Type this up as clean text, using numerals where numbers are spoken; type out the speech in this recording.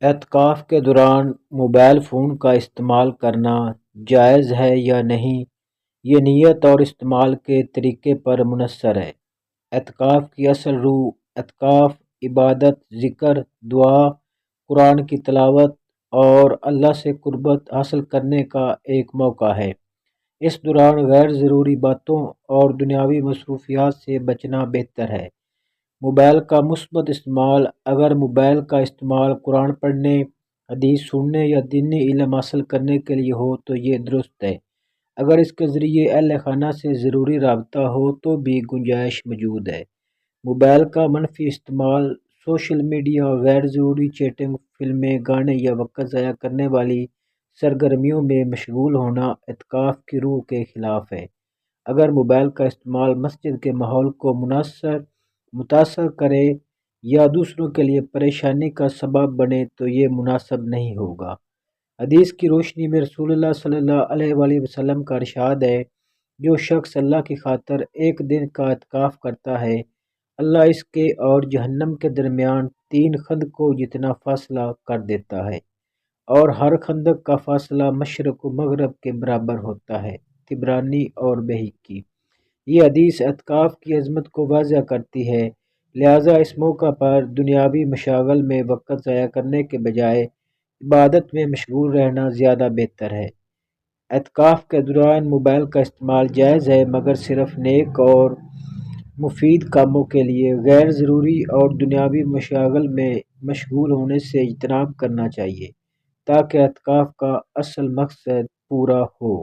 اعتکاف کے دوران موبائل فون کا استعمال کرنا جائز ہے یا نہیں، یہ نیت اور استعمال کے طریقے پر منحصر ہے۔ اعتکاف کی اصل روح: اعتکاف عبادت، ذکر، دعا، قرآن کی تلاوت اور اللہ سے قربت حاصل کرنے کا ایک موقع ہے۔ اس دوران غیر ضروری باتوں اور دنیاوی مصروفیات سے بچنا بہتر ہے۔ موبائل کا مثبت استعمال: اگر موبائل کا استعمال قرآن پڑھنے، حدیث سننے یا دینی علم حاصل کرنے کے لیے ہو تو یہ درست ہے۔ اگر اس کے ذریعے اہل خانہ سے ضروری رابطہ ہو تو بھی گنجائش موجود ہے۔ موبائل کا منفی استعمال: سوشل میڈیا، غیر ضروری چیٹنگ، فلمیں، گانے یا وقت ضائع کرنے والی سرگرمیوں میں مشغول ہونا اعتکاف کی روح کے خلاف ہے۔ اگر موبائل کا استعمال مسجد کے ماحول کو متاثر کرے یا دوسروں کے لیے پریشانی کا سبب بنے تو یہ مناسب نہیں ہوگا۔ حدیث کی روشنی میں رسول اللہ صلی اللہ علیہ وآلہ وسلم کا ارشاد ہے، جو شخص اللہ کی خاطر ایک دن کا اعتکاف کرتا ہے، اللہ اس کے اور جہنم کے درمیان 3 خندقوں جتنا فاصلہ کر دیتا ہے، اور ہر خندق کا فاصلہ مشرق و مغرب کے برابر ہوتا ہے۔ طبرانی اور بہقی۔ یہ حدیث اعتکاف کی عظمت کو واضح کرتی ہے، لہٰذا اس موقع پر دنیاوی مشاغل میں وقت ضائع کرنے کے بجائے عبادت میں مشغول رہنا زیادہ بہتر ہے۔ اعتکاف کے دوران موبائل کا استعمال جائز ہے، مگر صرف نیک اور مفید کاموں کے لیے۔ غیر ضروری اور دنیاوی مشاغل میں مشغول ہونے سے اجتناب کرنا چاہیے تاکہ اعتکاف کا اصل مقصد پورا ہو۔